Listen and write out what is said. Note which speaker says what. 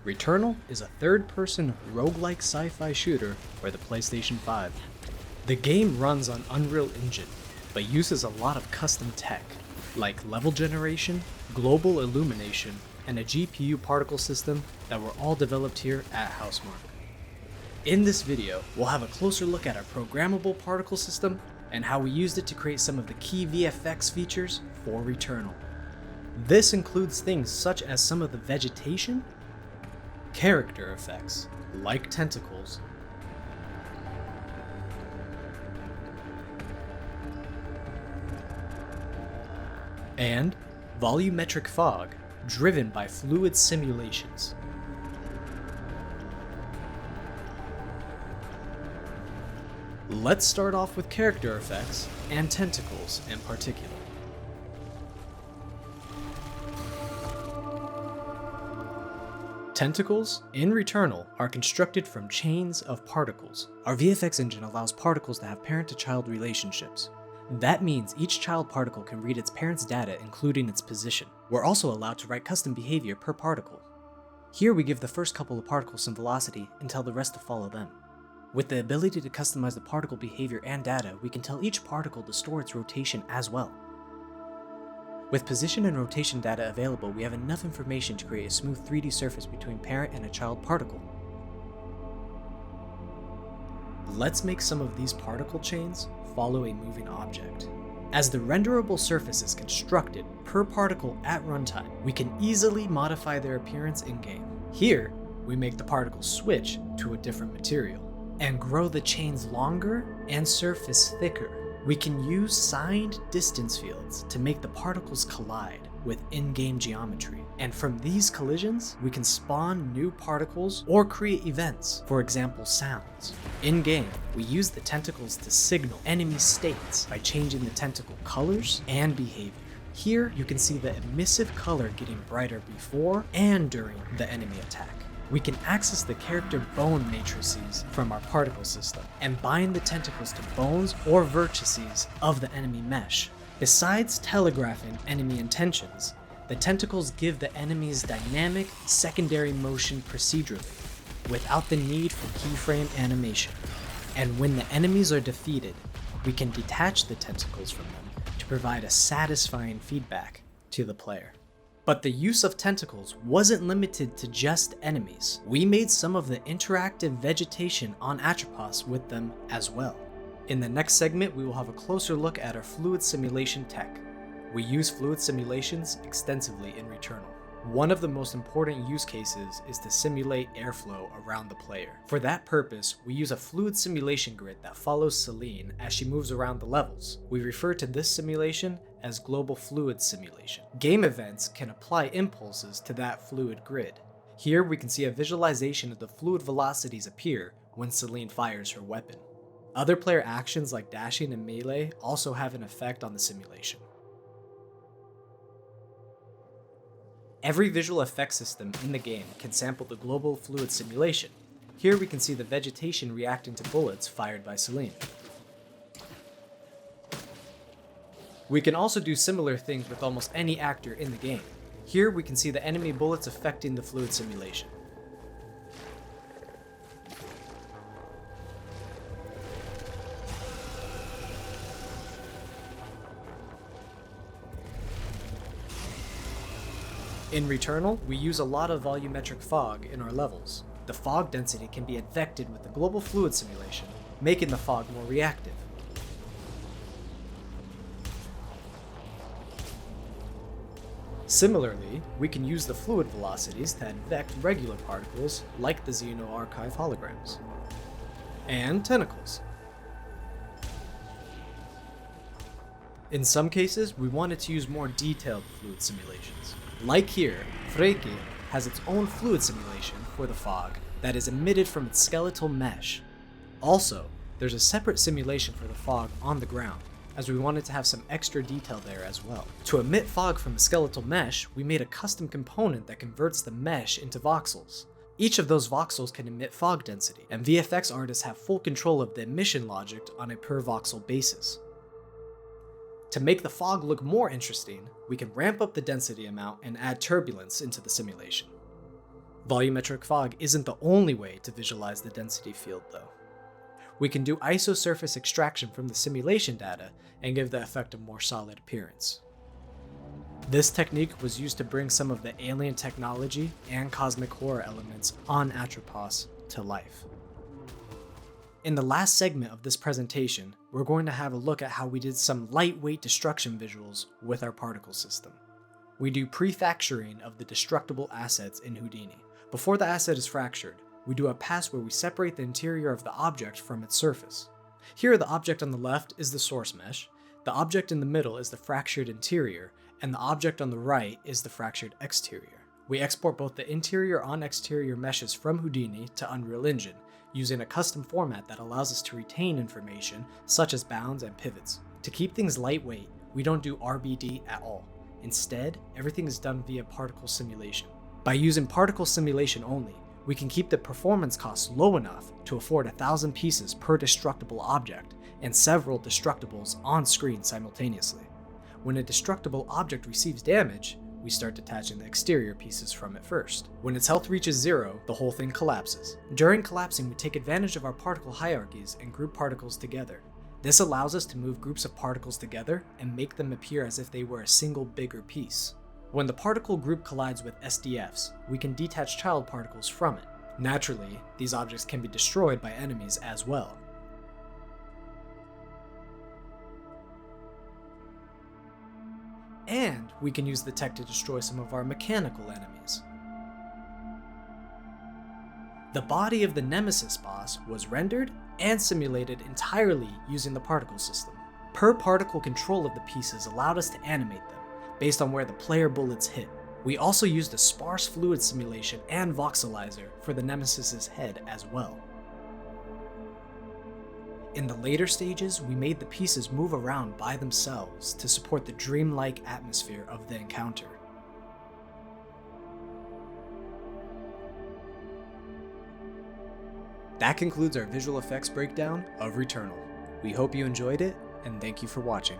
Speaker 1: Returnal is a third-person roguelike sci-fi shooter for the PlayStation 5. The game runs on Unreal Engine, but uses a lot of custom tech, like level generation, global illumination, and a GPU particle system that were all developed here at Housemarque. In this video, we'll have a closer look at our programmable particle system and how we used it to create some of the key VFX features for Returnal. This includes things such as some of the vegetation, character effects, like tentacles, and volumetric fog driven by fluid simulations. Let's start off with character effects and tentacles in particular. Tentacles in Returnal are constructed from chains of particles. Our VFX engine allows particles to have parent-to-child relationships. That means each child particle can read its parent's data, including its position. We're also allowed to write custom behavior per particle. Here we give the first couple of particles some velocity and tell the rest to follow them. With the ability to customize the particle behavior and data, we can tell each particle to store its rotation as well. With position and rotation data available, we have enough information to create a smooth 3D surface between parent and a child particle. Let's make some of these particle chains follow a moving object. As the renderable surface is constructed per particle at runtime, we can easily modify their appearance in-game. Here, we make the particles switch to a different material and grow the chains longer and surface thicker. We can use signed distance fields to make the particles collide with in-game geometry. And from these collisions, we can spawn new particles or create events, for example, sounds. In-game, we use the tentacles to signal enemy states by changing the tentacle colors and behavior. Here, you can see the emissive color getting brighter before and during the enemy attack. We can access the character bone matrices from our particle system and bind the tentacles to bones or vertices of the enemy mesh. Besides telegraphing enemy intentions, the tentacles give the enemies dynamic secondary motion procedurally, without the need for keyframe animation. And when the enemies are defeated, we can detach the tentacles from them to provide a satisfying feedback to the player. But the use of tentacles wasn't limited to just enemies. We made some of the interactive vegetation on Atropos with them as well. In the next segment, we will have a closer look at our fluid simulation tech. We use fluid simulations extensively in Returnal. One of the most important use cases is to simulate airflow around the player. For that purpose, we use a fluid simulation grid that follows Selene as she moves around the levels. We refer to this simulation as global fluid simulation. Game events can apply impulses to that fluid grid. Here we can see a visualization of the fluid velocities appear when Selene fires her weapon. Other player actions like dashing and melee also have an effect on the simulation. Every visual effects system in the game can sample the global fluid simulation. Here we can see the vegetation reacting to bullets fired by Selene. We can also do similar things with almost any actor in the game. Here we can see the enemy bullets affecting the fluid simulation. In Returnal, we use a lot of volumetric fog in our levels. The fog density can be affected with the global fluid simulation, making the fog more reactive. Similarly, we can use the fluid velocities to affect regular particles like the Xenoarchive holograms. And tentacles. In some cases, we wanted to use more detailed fluid simulations. Like here, Freki has its own fluid simulation for the fog that is emitted from its skeletal mesh. Also, there's a separate simulation for the fog on the ground, as we wanted to have some extra detail there as well. To emit fog from a skeletal mesh, we made a custom component that converts the mesh into voxels. Each of those voxels can emit fog density, and VFX artists have full control of the emission logic on a per voxel basis. To make the fog look more interesting, we can ramp up the density amount and add turbulence into the simulation. Volumetric fog isn't the only way to visualize the density field though. We can do isosurface extraction from the simulation data and give the effect a more solid appearance. This technique was used to bring some of the alien technology and cosmic horror elements on Atropos to life. In the last segment of this presentation, we're going to have a look at how we did some lightweight destruction visuals with our particle system. We do prefacturing of the destructible assets in Houdini. Before the asset is fractured, we do a pass where we separate the interior of the object from its surface. Here, the object on the left is the source mesh, the object in the middle is the fractured interior, and the object on the right is the fractured exterior. We export both the interior on exterior meshes from Houdini to Unreal Engine, using a custom format that allows us to retain information such as bounds and pivots. To keep things lightweight, we don't do RBD at all. Instead, everything is done via particle simulation. By using particle simulation only, we can keep the performance costs low enough to afford 1,000 pieces per destructible object and several destructibles on screen simultaneously. When a destructible object receives damage, we start detaching the exterior pieces from it first. When its health reaches 0, the whole thing collapses. During collapsing, we take advantage of our particle hierarchies and group particles together. This allows us to move groups of particles together and make them appear as if they were a single bigger piece. When the particle group collides with SDFs, we can detach child particles from it. Naturally, these objects can be destroyed by enemies as well. And we can use the tech to destroy some of our mechanical enemies. The body of the Nemesis boss was rendered and simulated entirely using the particle system. Per particle control of the pieces allowed us to animate them, based on where the player bullets hit. We also used a sparse fluid simulation and voxelizer for the Nemesis's head as well. In the later stages, we made the pieces move around by themselves to support the dreamlike atmosphere of the encounter. That concludes our visual effects breakdown of Returnal. We hope you enjoyed it, and thank you for watching.